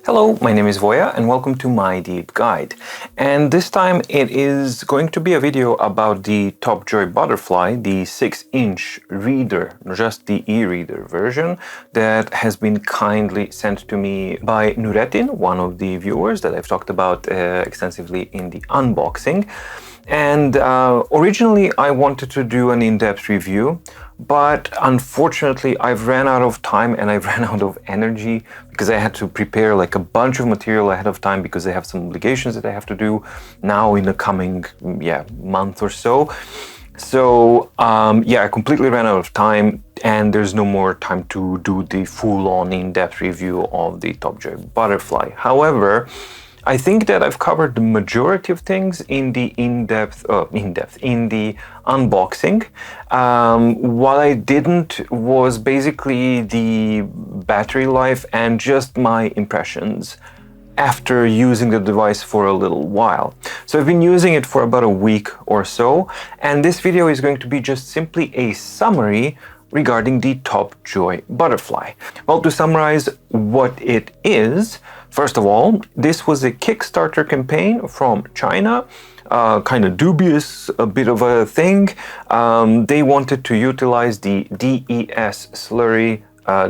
Hello, my name is Voya and welcome to My Deep Guide. And this time it is going to be a video about the TopJoy Butterfly, the 6-inch reader, just the e-reader version that has been kindly sent to me by Nuretin, one of the viewers that I've talked about extensively in the unboxing. And originally I wanted to do an in-depth review, but unfortunately I've ran out of time and I've ran out of energy because I had to prepare like a bunch of material ahead of time because I have some obligations that I have to do now in the coming month or so. So I completely ran out of time and there's no more time to do the full-on in-depth review of the TopJoy Butterfly. However, I think that I've covered the majority of things in the in the unboxing. What I didn't was basically the battery life and just my impressions after using the device for a little while. So I've been using it for about a week or so, and this video is going to be just simply a summary regarding the TopJoy Butterfly. Well, to summarize what it is, first of all, this was a Kickstarter campaign from China, kind of dubious, a bit of a thing. They wanted to utilize the DES slurry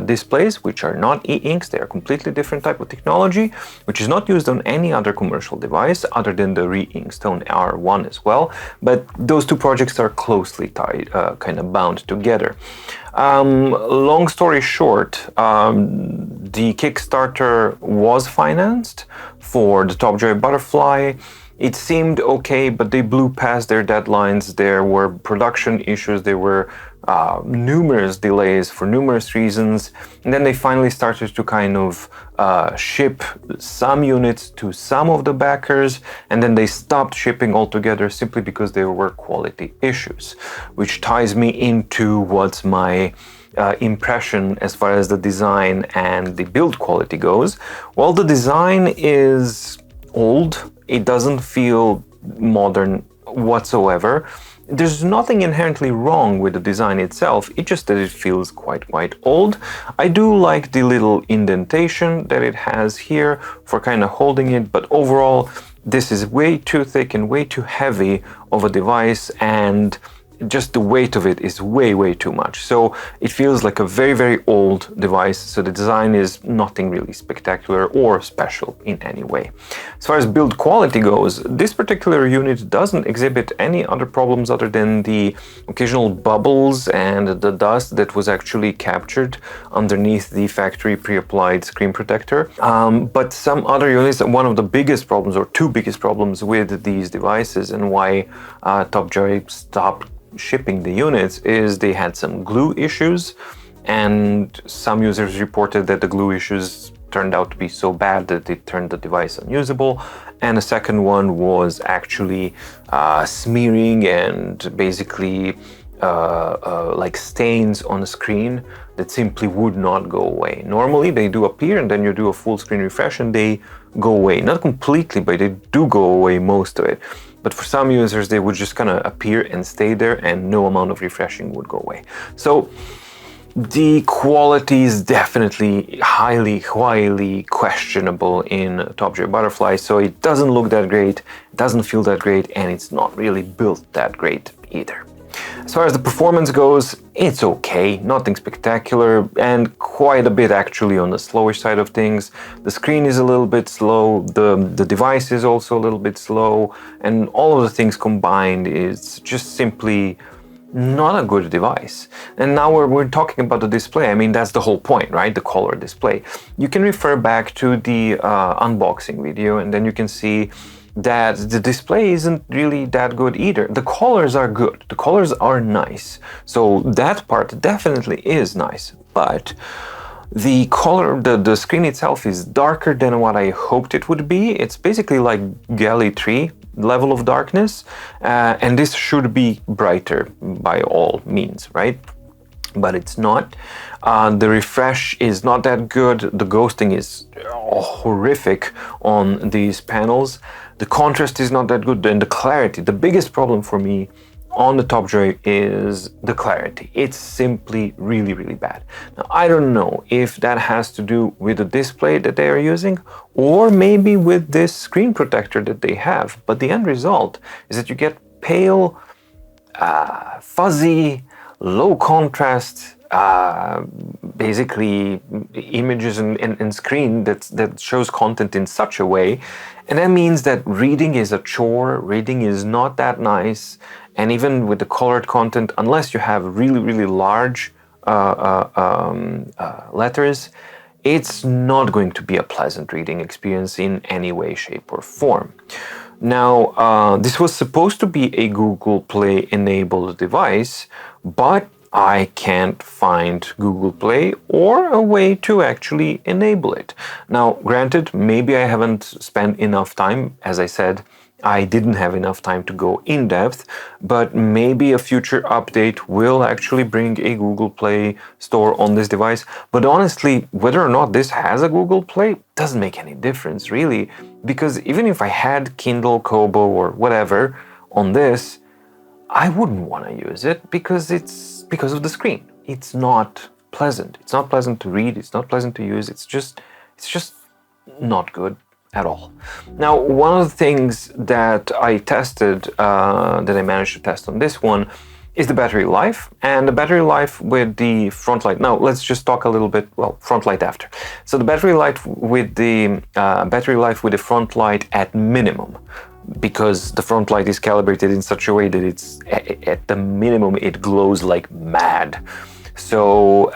displays, which are not e-inks. They are completely different type of technology, which is not used on any other commercial device other than the Re-Inkstone R1 as well. But those two projects are closely tied, kind of bound together. Long story short, the Kickstarter was financed for the TopJoy Butterfly. It seemed okay, but they blew past their deadlines. There were production issues. There were numerous delays for numerous reasons. And then they finally started to kind of ship some units to some of the backers. And then they stopped shipping altogether simply because there were quality issues, which ties me into what's my impression as far as the design and the build quality goes. Well, the design is old. It doesn't feel modern whatsoever. There's nothing inherently wrong with the design itself, it's just that it feels quite old. I do like the little indentation that it has here for kind of holding it, but overall this is way too thick and way too heavy of a device, and just the weight of it is way too much. So it feels like a very old device. So the design is nothing really spectacular or special in any way. As far as build quality goes, this particular unit doesn't exhibit any other problems other than the occasional bubbles and the dust that was actually captured underneath the factory pre-applied screen protector. But some other units, one of the biggest problems or two biggest problems with these devices and why TopJoy stopped shipping the units is they had some glue issues, and some users reported that the glue issues turned out to be so bad that it turned the device unusable. And the second one was actually smearing and basically like stains on the screen that simply would not go away. Normally they do appear and then you do a full screen refresh and they go away. Not completely, but they do go away, most of it. But for some users, they would just kind of appear and stay there and no amount of refreshing would go away. So the quality is definitely highly questionable in TopJoy Butterfly. So it doesn't look that great, it doesn't feel that great, and it's not really built that great either. As far as the performance goes, it's okay, nothing spectacular, and quite a bit actually on the slowish side of things. The screen is a little bit slow, the device is also a little bit slow, and all of the things combined is just simply not a good device. And now we're talking about the display. I mean, that's the whole point, right? The color display. You can refer back to the unboxing video and then you can see that the display isn't really that good either. The colors are good, the colors are nice, so that part definitely is nice, but the color, the screen itself is darker than what I hoped it would be. It's basically like Galley 3 level of darkness, and this should be brighter by all means, right? But it's not. The refresh is not that good. The ghosting is horrific on these panels. The contrast is not that good, and the clarity. The biggest problem for me on the TopJoy is the clarity. It's simply really, really bad. Now, I don't know if that has to do with the display that they are using or maybe with this screen protector that they have, but the end result is that you get pale, fuzzy, low contrast, basically images and screen that shows content in such a way, and that means that reading is a chore, reading is not that nice, and even with the colored content, unless you have really, really large letters, it's not going to be a pleasant reading experience in any way, shape, or form. Now, this was supposed to be a Google Play enabled device, but I can't find Google Play or a way to actually enable it. Now, granted, maybe I haven't spent enough time. As I said, I didn't have enough time to go in depth, but maybe a future update will actually bring a Google Play store on this device. But honestly, whether or not this has a Google Play doesn't make any difference, really, because even if I had Kindle, Kobo, or whatever on this, I wouldn't want to use it because of the screen. It's not pleasant. It's not pleasant to read. It's not pleasant to use. It's just not good at all. Now, one of the things that I tested, that I managed to test on this one, is the battery life, and the battery life with the Frontlight. Now, let's just talk a little bit, well, Frontlight after. So the battery life with the Frontlight at minimum, because the Frontlight is calibrated in such a way that it's at the minimum it glows like mad. So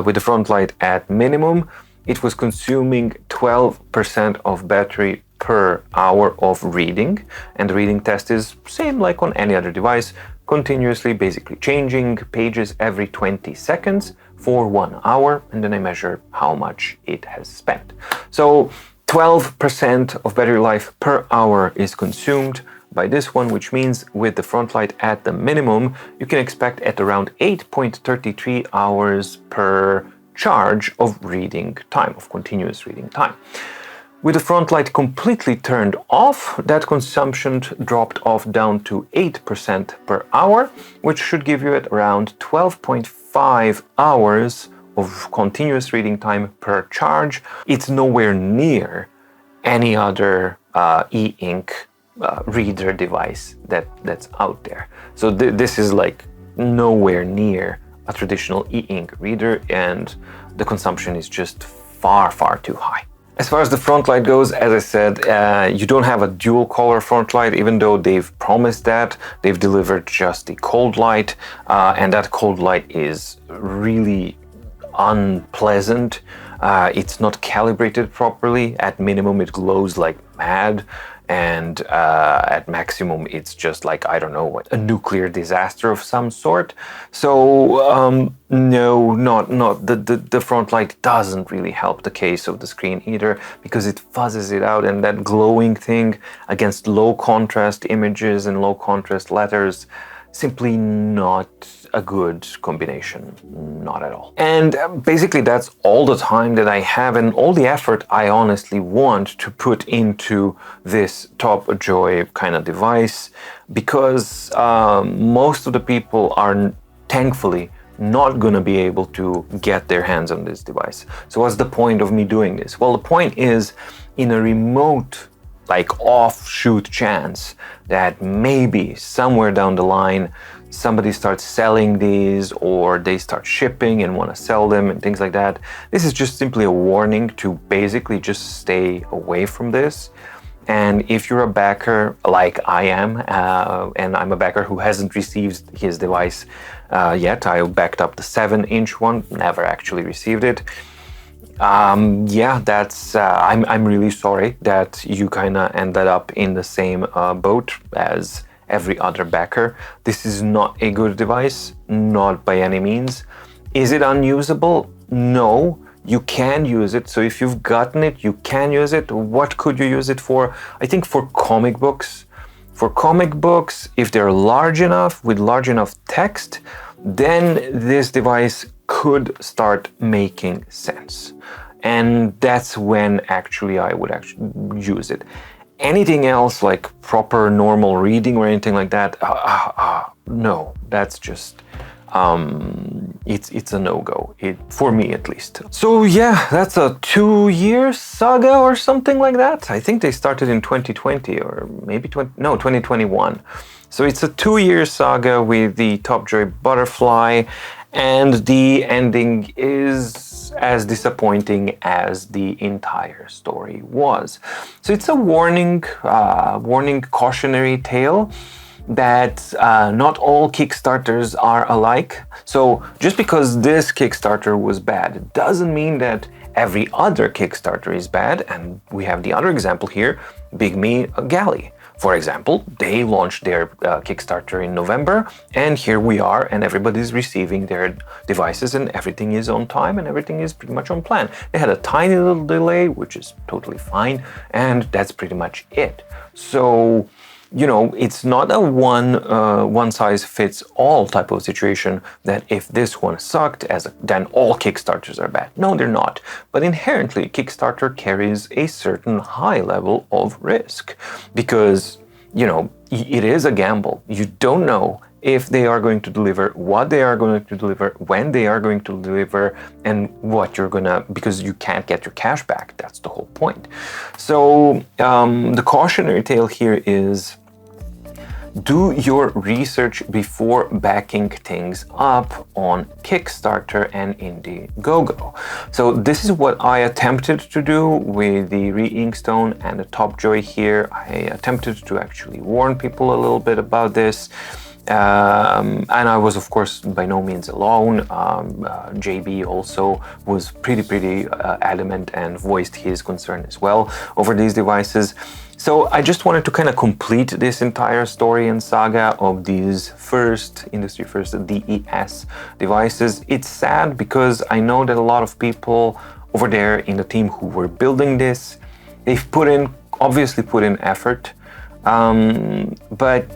with the Frontlight at minimum, it was consuming 12% of battery per hour of reading, and the reading test is same like on any other device, continuously basically changing pages every 20 seconds for 1 hour, and then I measure how much it has spent. So 12% of battery life per hour is consumed by this one, which means with the Frontlight at the minimum, you can expect at around 8.33 hours per charge of reading time, of continuous reading time. With the Frontlight completely turned off, that consumption dropped off down to 8% per hour, which should give you at around 12.5 hours of continuous reading time per charge. It's nowhere near any other e-ink reader device that's out there. So this is like nowhere near a traditional e-ink reader, and the consumption is just far, far too high. As far as the Frontlight goes, as I said, you don't have a dual color Frontlight, even though they've promised that. They've delivered just the cold light, and that cold light is really unpleasant. It's not calibrated properly. At minimum, it glows like mad, and at maximum, it's just like, I don't know, what, a nuclear disaster of some sort. So no, not the Frontlight doesn't really help the case of the screen either, because it fuzzes it out, and that glowing thing against low contrast images and low contrast letters, simply not a good combination, not at all. And basically that's all the time that I have and all the effort I honestly want to put into this TopJoy kind of device, because most of the people are thankfully not going to be able to get their hands on this device. So what's the point of me doing this? Well, the point is, in a remote, like offshoot chance that maybe somewhere down the line somebody starts selling these, or they start shipping and want to sell them and things like that. This is just simply a warning to basically just stay away from this. And if you're a backer like I am, and I'm a backer who hasn't received his device yet, I backed up the 7-inch one, never actually received it. Yeah, that's I'm really sorry that you kind of ended up in the same boat as every other backer. This is not a good device, not by any means. Is it unusable? No, you can use it. So if you've gotten it, you can use it. What could you use it for? I think for comic books. For comic books, if they're large enough, with large enough text, then this device could start making sense. And that's when actually I would actually use it. Anything else like proper normal reading or anything like that, no, that's just it's a no-go, for me at least. So yeah, that's a 2-year saga or something like that. I think they started in 2020 or maybe 2021. So it's a 2-year saga with the TopJoy Butterfly, and the ending is as disappointing as the entire story was. So it's a warning cautionary tale that not all Kickstarters are alike. So just because this Kickstarter was bad, it doesn't mean that every other Kickstarter is bad. And we have the other example here, Big Me Galley. For example, they launched their Kickstarter in November, and here we are, and everybody's receiving their devices, and everything is on time, and everything is pretty much on plan. They had a tiny little delay, which is totally fine, and that's pretty much it. So, you know, it's not a one-size-fits-all type of situation that if this one sucked, then all Kickstarters are bad. No, they're not. But inherently, Kickstarter carries a certain high level of risk because, you know, it is a gamble. You don't know if they are going to deliver, what they are going to deliver, when they are going to deliver, and what you're gonna, because you can't get your cash back. That's the whole point. So the cautionary tale here is, do your research before backing things up on Kickstarter and Indiegogo. So this is what I attempted to do with the Re-Inkstone and the TopJoy here. I attempted to actually warn people a little bit about this. And I was, of course, by no means alone. JB also was pretty adamant and voiced his concern as well over these devices. So I just wanted to kind of complete this entire story and saga of these industry first DES devices. It's sad because I know that a lot of people over there in the team who were building this, they've obviously put in effort, but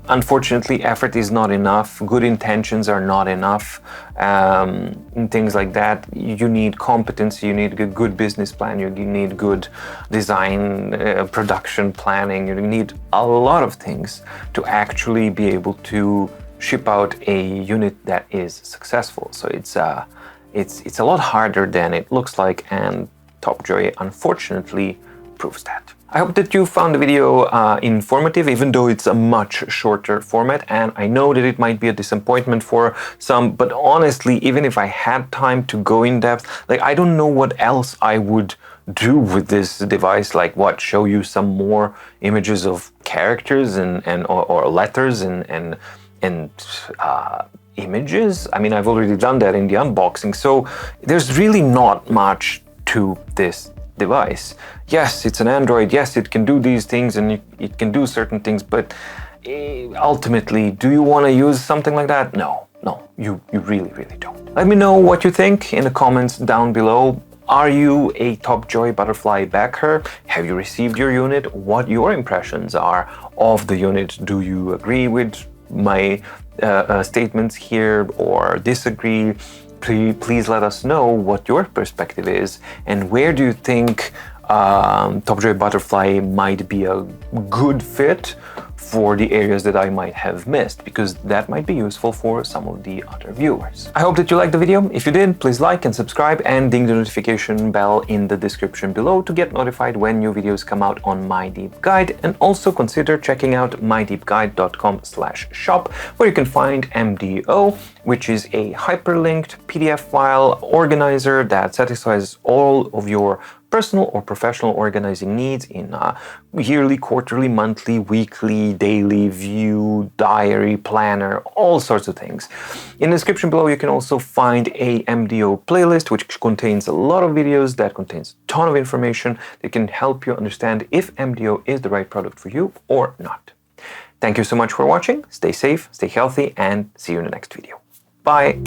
unfortunately, effort is not enough. Good intentions are not enough. And things like that. You need competency, you need a good business plan, you need good design, production planning. You need a lot of things to actually be able to ship out a unit that is successful. So it's a lot harder than it looks like, and TopJoy unfortunately proves that. I hope that you found the video informative, even though it's a much shorter format, and I know that it might be a disappointment for some, but honestly, even if I had time to go in depth, like, I don't know what else I would do with this device. Like, what, show you some more images of characters or letters and images? I mean, I've already done that in the unboxing, so there's really not much to this device. Yes, it's an Android. Yes, it can do these things and it can do certain things, but ultimately, do you want to use something like that? No, you really don't. Let me know what you think in the comments down below. Are you a TopJoy Butterfly backer? Have you received your unit? What your impressions are of the unit? Do you agree with my statements here or disagree? Please let us know what your perspective is, and where do you think TopJoy Butterfly might be a good fit for the areas that I might have missed, because that might be useful for some of the other viewers. I hope that you liked the video. If you did, please like and subscribe and ding the notification bell in the description below to get notified when new videos come out on mydeepguide, and also consider checking out mydeepguide.com/shop, where you can find MDO, which is a hyperlinked PDF file organizer that satisfies all of your personal or professional organizing needs in yearly, quarterly, monthly, weekly, daily, view, diary, planner, all sorts of things. In the description below, you can also find a MDO playlist, which contains a lot of videos, that contains a ton of information that can help you understand if MDO is the right product for you or not. Thank you so much for watching. Stay safe, stay healthy, and see you in the next video. Bye.